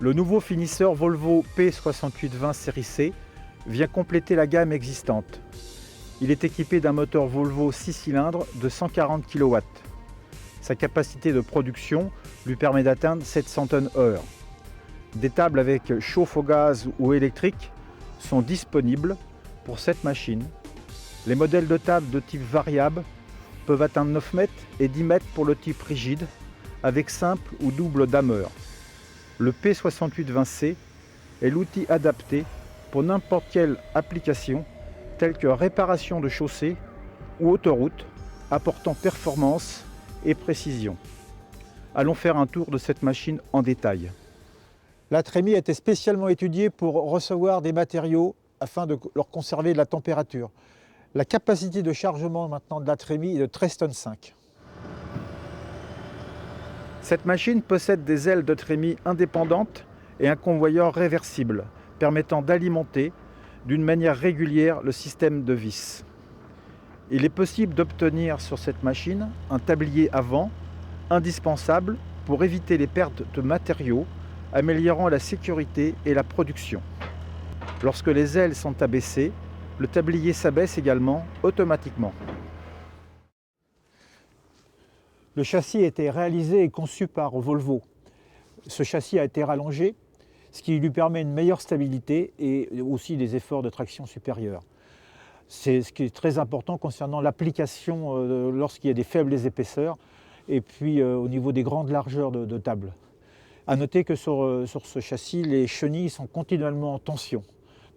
Le nouveau finisseur Volvo P6820 série C vient compléter la gamme existante. Il est équipé d'un moteur Volvo 6 cylindres de 140 kW. Sa capacité de production lui permet d'atteindre 700 tonnes/heure. Des tables avec chauffe au gaz ou électrique sont disponibles pour cette machine. Les modèles de tables de type variable peuvent atteindre 9 mètres et 10 mètres pour le type rigide, avec simple ou double dameur. Le P6820C est l'outil adapté pour n'importe quelle application, telle que réparation de chaussée ou autoroute, apportant performance et précision. Allons faire un tour de cette machine en détail. La trémie a été spécialement étudiée pour recevoir des matériaux afin de leur conserver de la température. La capacité de chargement maintenant de la trémie est de 13,5 tonnes. Cette machine possède des ailes de trémie indépendantes et un convoyeur réversible, permettant d'alimenter d'une manière régulière le système de vis. Il est possible d'obtenir sur cette machine un tablier avant, indispensable pour éviter les pertes de matériaux, améliorant la sécurité et la production. Lorsque les ailes sont abaissées, le tablier s'abaisse également automatiquement. Le châssis a été réalisé et conçu par Volvo. Ce châssis a été rallongé, ce qui lui permet une meilleure stabilité et aussi des efforts de traction supérieurs. C'est ce qui est très important concernant l'application lorsqu'il y a des faibles épaisseurs et puis au niveau des grandes largeurs de table. A noter que sur ce châssis, les chenilles sont continuellement en tension,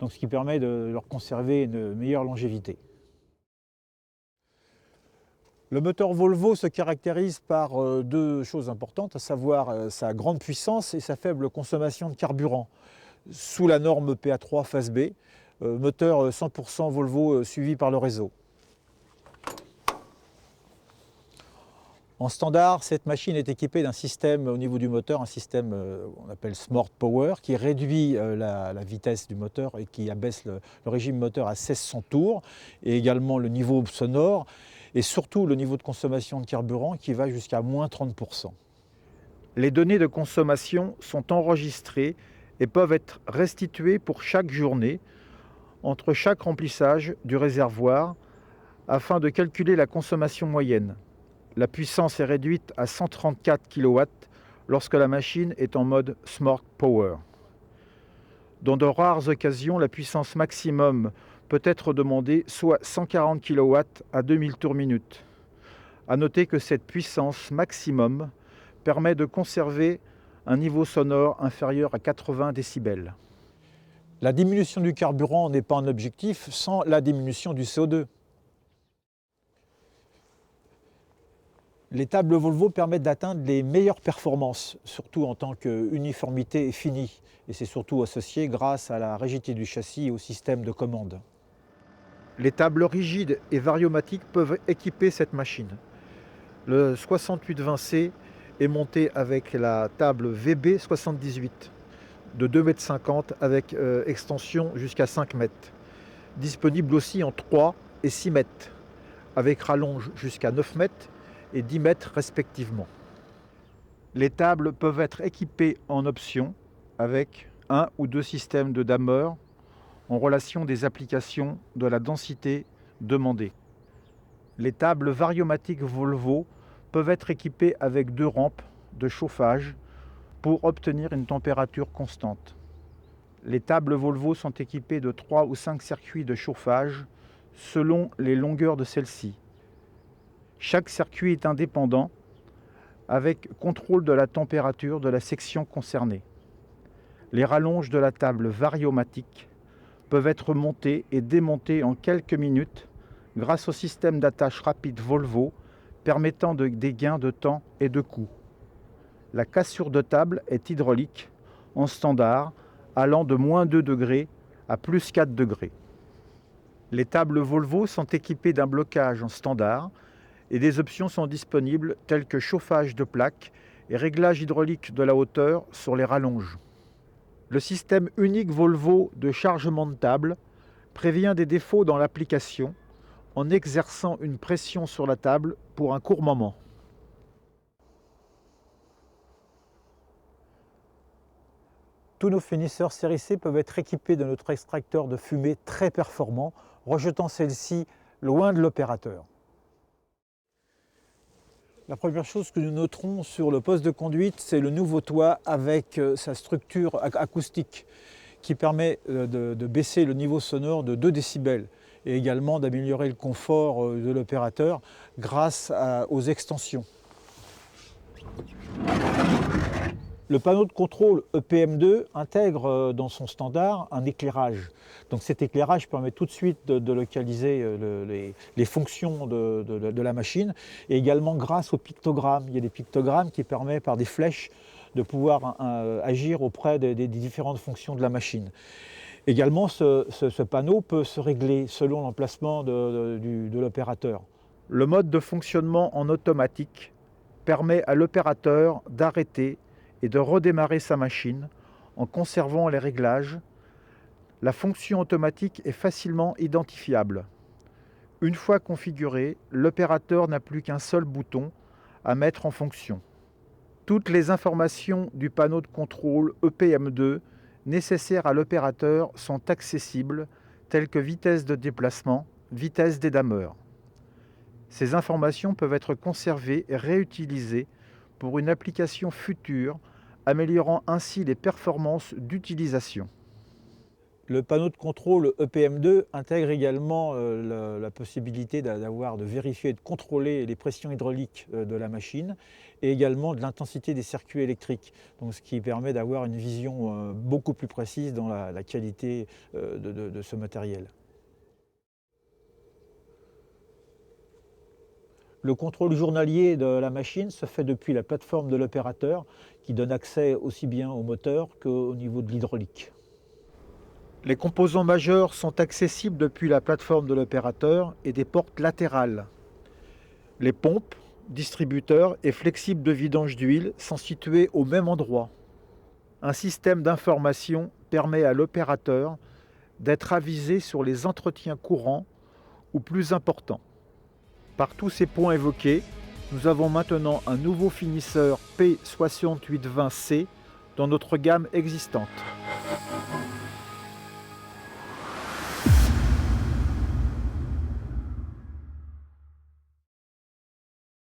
donc ce qui permet de leur conserver une meilleure longévité. Le moteur Volvo se caractérise par deux choses importantes, à savoir sa grande puissance et sa faible consommation de carburant. Sous la norme PA3 phase B, moteur 100% Volvo suivi par le réseau. En standard, cette machine est équipée d'un système au niveau du moteur, un système qu'on appelle Smart Power, qui réduit la vitesse du moteur et qui abaisse le régime moteur à 1600 tours, et également le niveau sonore, et surtout le niveau de consommation de carburant qui va jusqu'à moins 30%. Les données de consommation sont enregistrées et peuvent être restituées pour chaque journée, entre chaque remplissage du réservoir, afin de calculer la consommation moyenne. La puissance est réduite à 134 kW lorsque la machine est en mode Smart Power. Dans de rares occasions, la puissance maximum peut être demandée soit 140 kW à 2000 tours minute. A noter que cette puissance maximum permet de conserver un niveau sonore inférieur à 80 décibels. La diminution du carburant n'est pas un objectif sans la diminution du CO2. Les tables Volvo permettent d'atteindre les meilleures performances, surtout en tant qu'uniformité finie. Et c'est surtout associé grâce à la rigidité du châssis et au système de commande. Les tables rigides et variomatiques peuvent équiper cette machine. Le 6820C est monté avec la table VB78 de 2,50 m avec extension jusqu'à 5 mètres. Disponible aussi en 3 et 6 mètres, avec rallonge jusqu'à 9 mètres et 10 mètres respectivement. Les tables peuvent être équipées en option avec un ou deux systèmes de dameur en relation des applications de la densité demandée. Les tables variomatiques Volvo peuvent être équipées avec 2 rampes de chauffage pour obtenir une température constante. Les tables Volvo sont équipées de 3 ou 5 circuits de chauffage selon les longueurs de celles-ci. Chaque circuit est indépendant avec contrôle de la température de la section concernée. Les rallonges de la table variomatique peuvent être montées et démontées en quelques minutes grâce au système d'attache rapide Volvo permettant des gains de temps et de coût. La cassure de table est hydraulique en standard allant de moins 2 degrés à plus 4 degrés. Les tables Volvo sont équipées d'un blocage en standard et des options sont disponibles telles que chauffage de plaques et réglage hydraulique de la hauteur sur les rallonges. Le système unique Volvo de chargement de table prévient des défauts dans l'application en exerçant une pression sur la table pour un court moment. Tous nos finisseurs série C peuvent être équipés de notre extracteur de fumée très performant, rejetant celle-ci loin de l'opérateur. La première chose que nous noterons sur le poste de conduite, c'est le nouveau toit avec sa structure acoustique qui permet de baisser le niveau sonore de 2 décibels et également d'améliorer le confort de l'opérateur grâce aux extensions. Le panneau de contrôle EPM2 intègre dans son standard un éclairage. Donc cet éclairage permet tout de suite de localiser les fonctions de la machine et également grâce aux pictogrammes. Il y a des pictogrammes qui permettent par des flèches de pouvoir agir auprès des différentes fonctions de la machine. Également, ce panneau peut se régler selon l'emplacement de l'opérateur. Le mode de fonctionnement en automatique permet à l'opérateur d'arrêter et de redémarrer sa machine en conservant les réglages. La fonction automatique est facilement identifiable. Une fois configurée, l'opérateur n'a plus qu'un seul bouton à mettre en fonction. Toutes les informations du panneau de contrôle EPM2 nécessaires à l'opérateur sont accessibles, telles que vitesse de déplacement, vitesse des dameurs. Ces informations peuvent être conservées et réutilisées pour une application future, améliorant ainsi les performances d'utilisation. Le panneau de contrôle EPM2 intègre également la possibilité de vérifier et de contrôler les pressions hydrauliques de la machine et également de l'intensité des circuits électriques, donc ce qui permet d'avoir une vision beaucoup plus précise dans la qualité de ce matériel. Le contrôle journalier de la machine se fait depuis la plateforme de l'opérateur qui donne accès aussi bien au moteur qu'au niveau de l'hydraulique. Les composants majeurs sont accessibles depuis la plateforme de l'opérateur et des portes latérales. Les pompes, distributeurs et flexibles de vidange d'huile sont situés au même endroit. Un système d'information permet à l'opérateur d'être avisé sur les entretiens courants ou plus importants. Par tous ces points évoqués, nous avons maintenant un nouveau finisseur P6820C dans notre gamme existante.